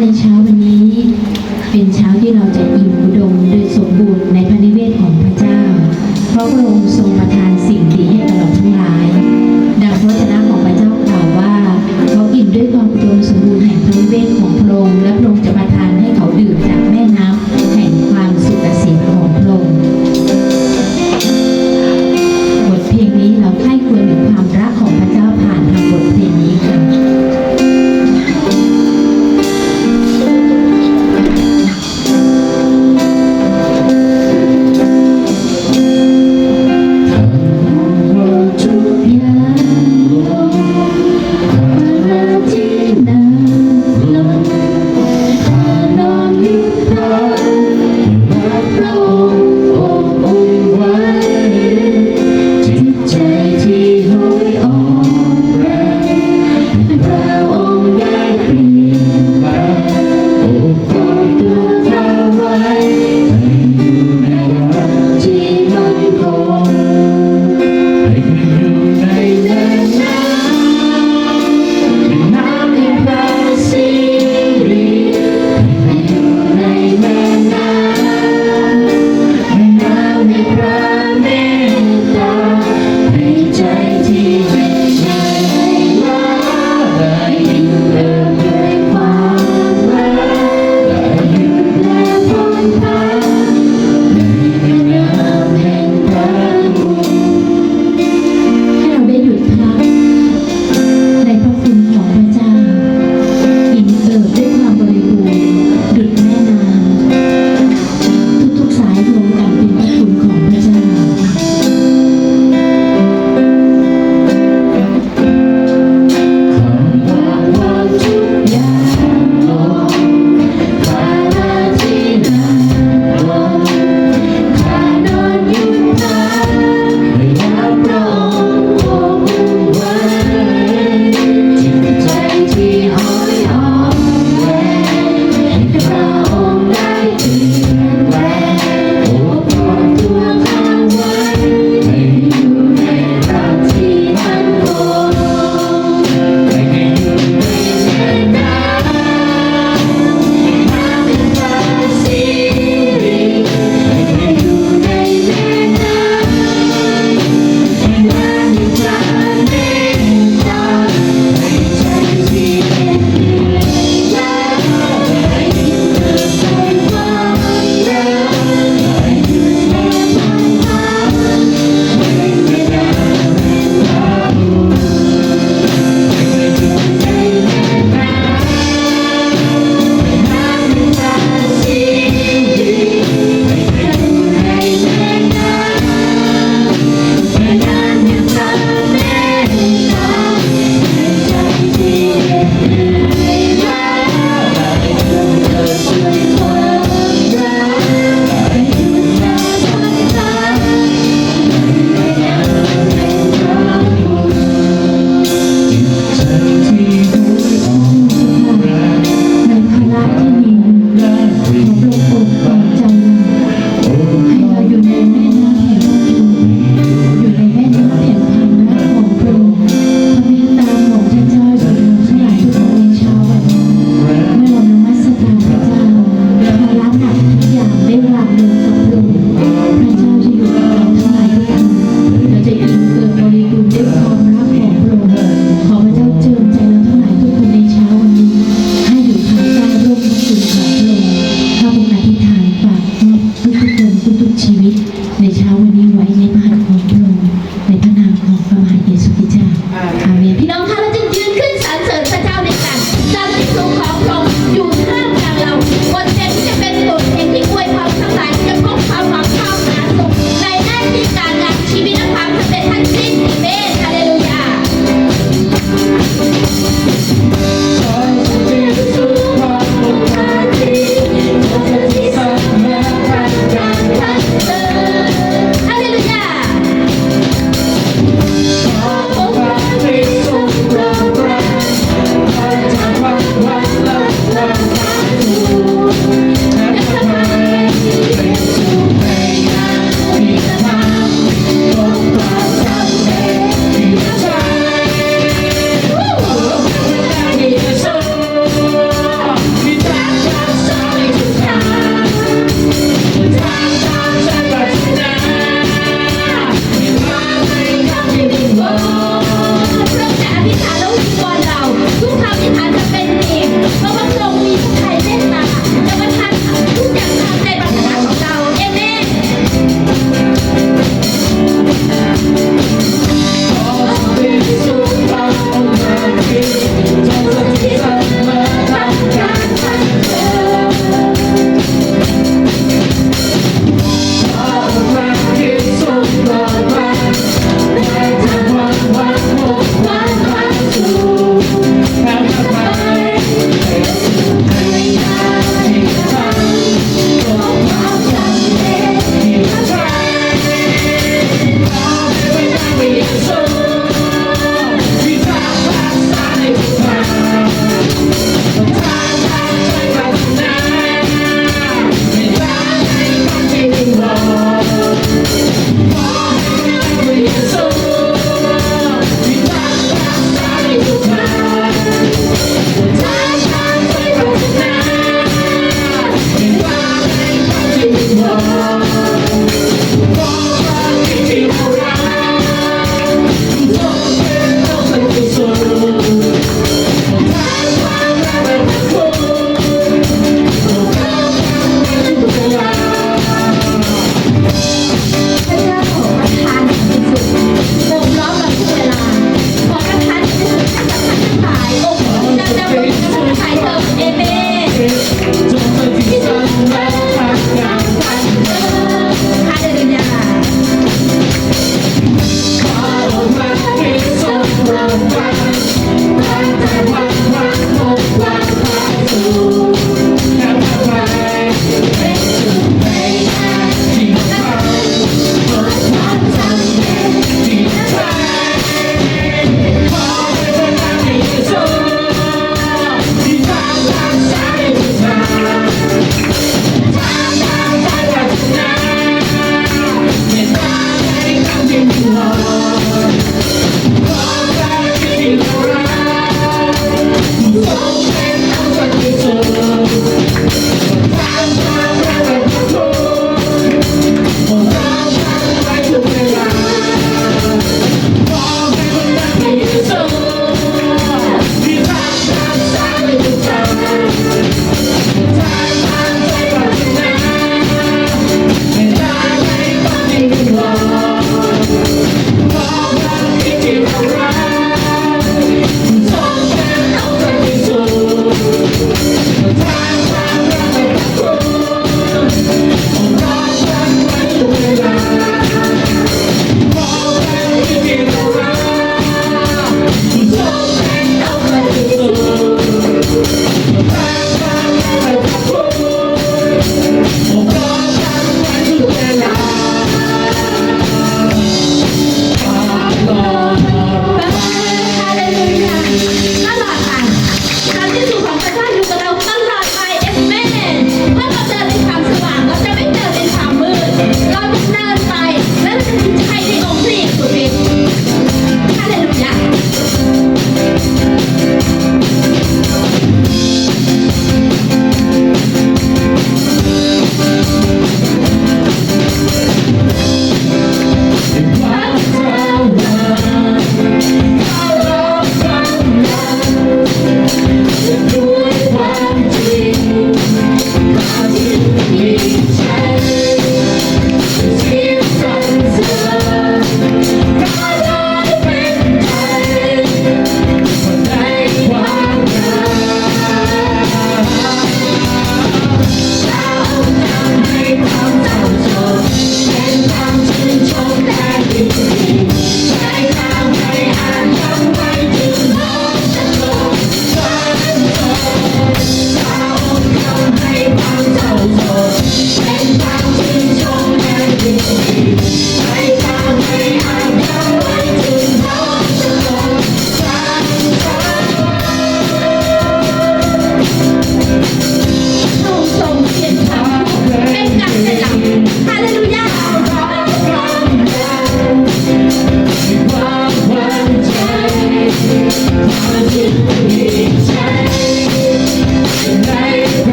ในเช้าวันนี้เป็นเช้าที่เราจะอิ่มอุดมโดยสมบูรณ์ในพระนิเวศของพระเจ้าเพราะพระองค์ทรงประทานสิ่งดีให้กับเราทั้งหลายดังพระวจนะของพระเจ้ากล่าวว่าเขาอิ่มด้วยความอุดมสมบูรณ์แห่งพระนิเวศของพระองค์และพระองค์จะประทานให้เขาดื่มจากแม่น้ำแห่งความสุขเกษมของพระองค์บทเพลงนี้เราใคร่ครวญถึงความรักของพระเจ้าผ่านทางบทเพลงนี้ค่ะท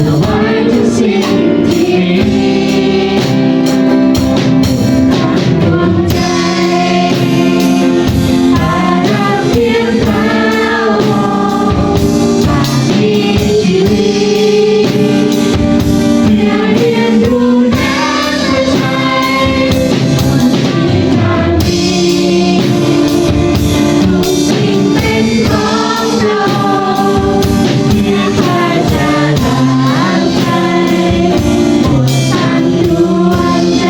ถวายทุกสิ่งที่มีดวงใจอารักเพียงพระองค์อาจมีชีวิตเพื่อเรียนรู้น้ำพระทัยคนที่การมีทุกสิ่งเป็นของเราเพื่อพระเจ้ารักใครหมดทั้งดวงใจ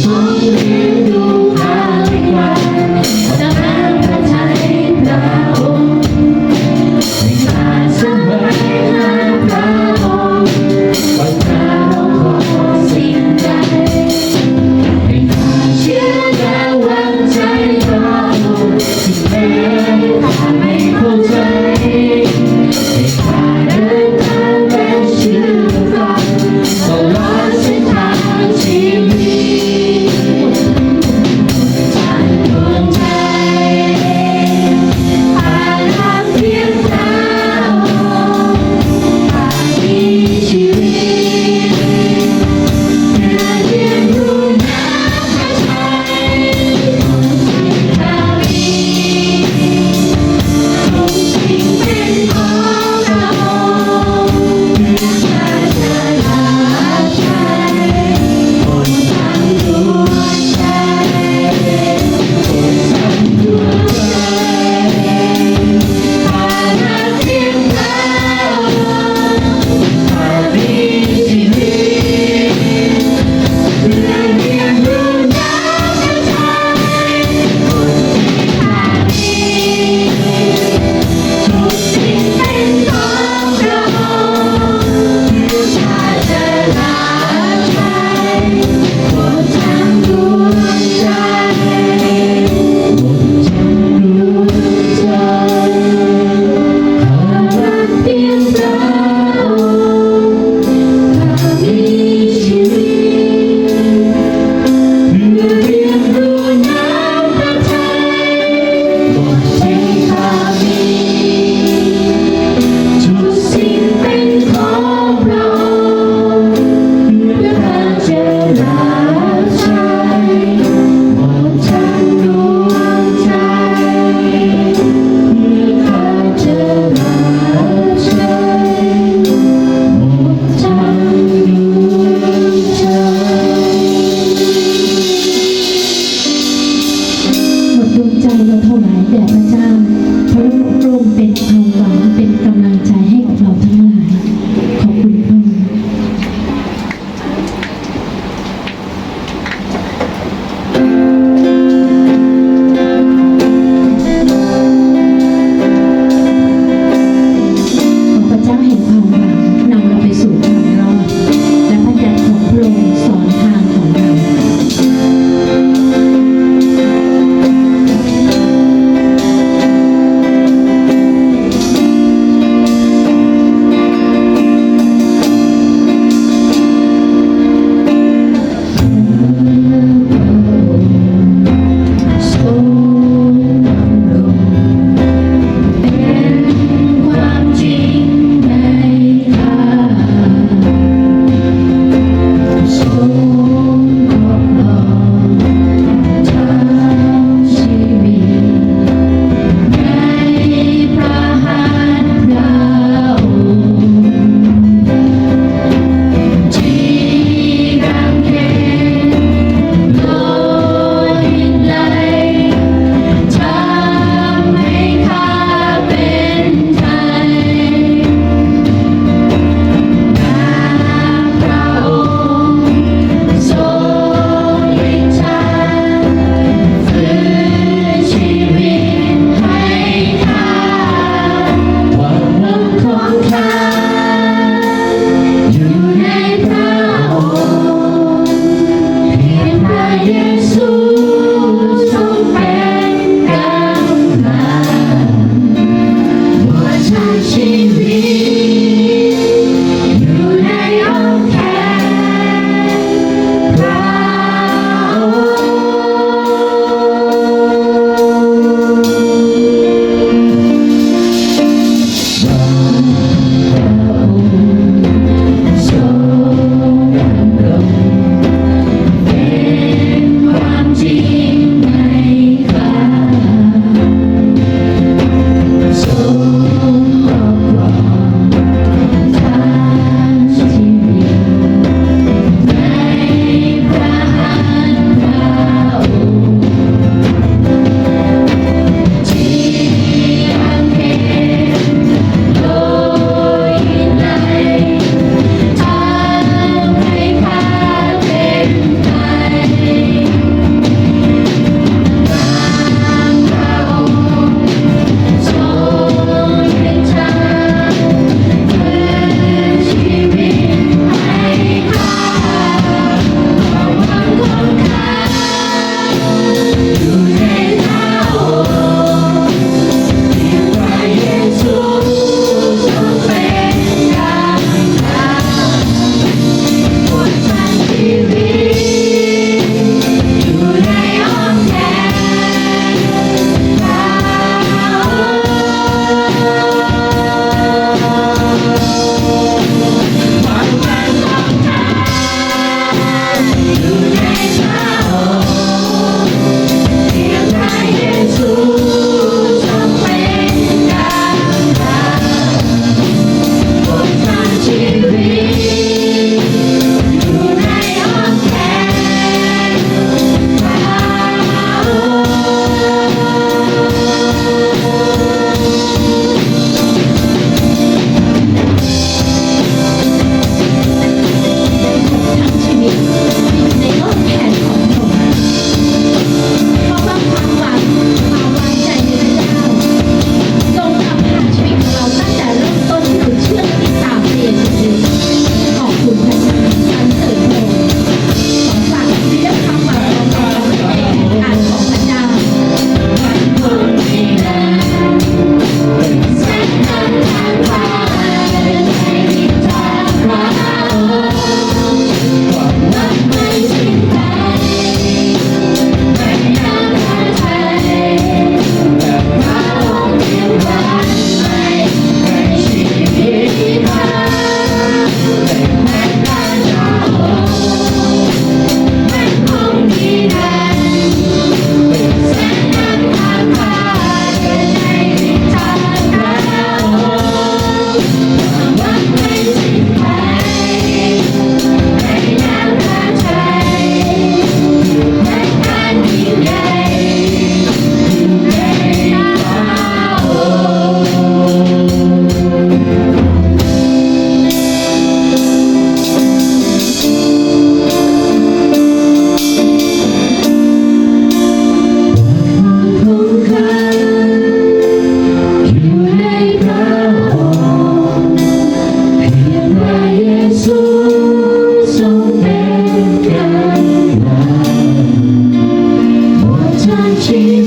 ทรงเลี้ยงดูข้าทุกวันจะน้ำพระทัยพระองค์ให้ข้าเสมอหาพระองค์ว่าข้าร้องขอสิ่งใดให้ข้าเชื่อและวางใจพระองค์ที่แม้ข้าไม่เข้าใจให้ข้าเดินทางและเชื่อฟังตลอดเส้นทางชีวิต ทางดวงใจอารักเพียงพระองค์อาจมีชีวิตเพื่อเรียนรู้น้ำพระทัยคนที่ข้ามีทุกสิ่งเป็นของเราเพื่อพระเจ้ารักใครหมดทั้งดวงใจ หมดทั้งดวงใจอารักเพียงพระองค์อาจมีชีวิตเพื่อเรียนรู้น้ำพระทัยคนที่ข้ามีทุกสิ่งเป็นของเราเพื่อพระเจ้ารักใครหมดทั้งดวงใจ หมดทั้งดวงใจข้ารักเพียงพระองค์ข้ามีชีวิตเพื่อเรียนรู้น้ำพระทัยหมดที่ข้ามีทุกสิ่งเป็นของเราเพื่อพระเจ้ารักใครหมดทั้งดวงใจเพื่อพระเจ้ารักใครหมดทั้งดวงใจ หมดดวงใจเราถวายแด่พระเจ้าเพราะพระองค์เป็นความหวังเป็นกำลังใจให้กับเราทั้งหลาย ขอบคุณพระองค์ ขอพระเจ้าแห่งความหวังนำเราไปสู่ความรอดและพระญาณของพระองค์สอนทางของเรา ข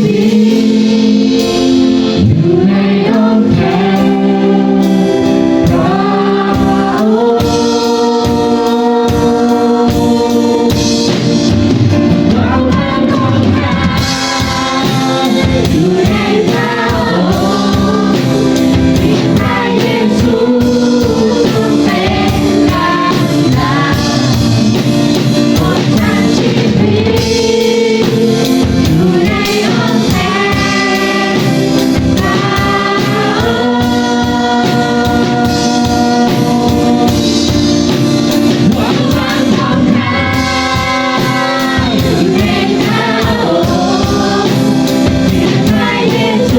วิตอยู่ในอ้อมแขนพระองค์ความรักของเราอยู่ในพระองค์ที่พระเยซูทรงเป็นกำลังหมดทางชีวิตอยู่ในอ้อมแขนพระองค์ความหวังของเราอยู่ในพระองค์ที่พระเยซู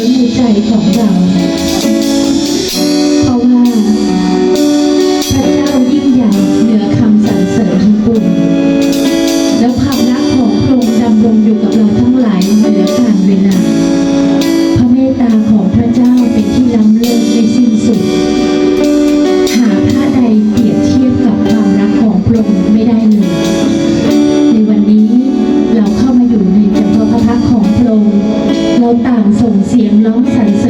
ล้นในใจของเรา เพราะว่าพระเจ้ายิ่งใหญ่เหนือคำสรรเสริญทั้งปวงแล้วความรักของพระองค์ดำรงอยู่กับเราทั้งหลายเหนือการเวลาพระเมตตาของพระเจ้าเป็นที่ล้ำเลิศไม่สิ้นสุดหาพระใดเปรียบเทียบกับความรักของพระองค์ไม่ได้เลย ในวันนี้เราเข้ามาอยู่ในเฉพาะพระพักตร์ของพระองค์เราต่างส่งเสียงร้องสรรเสริ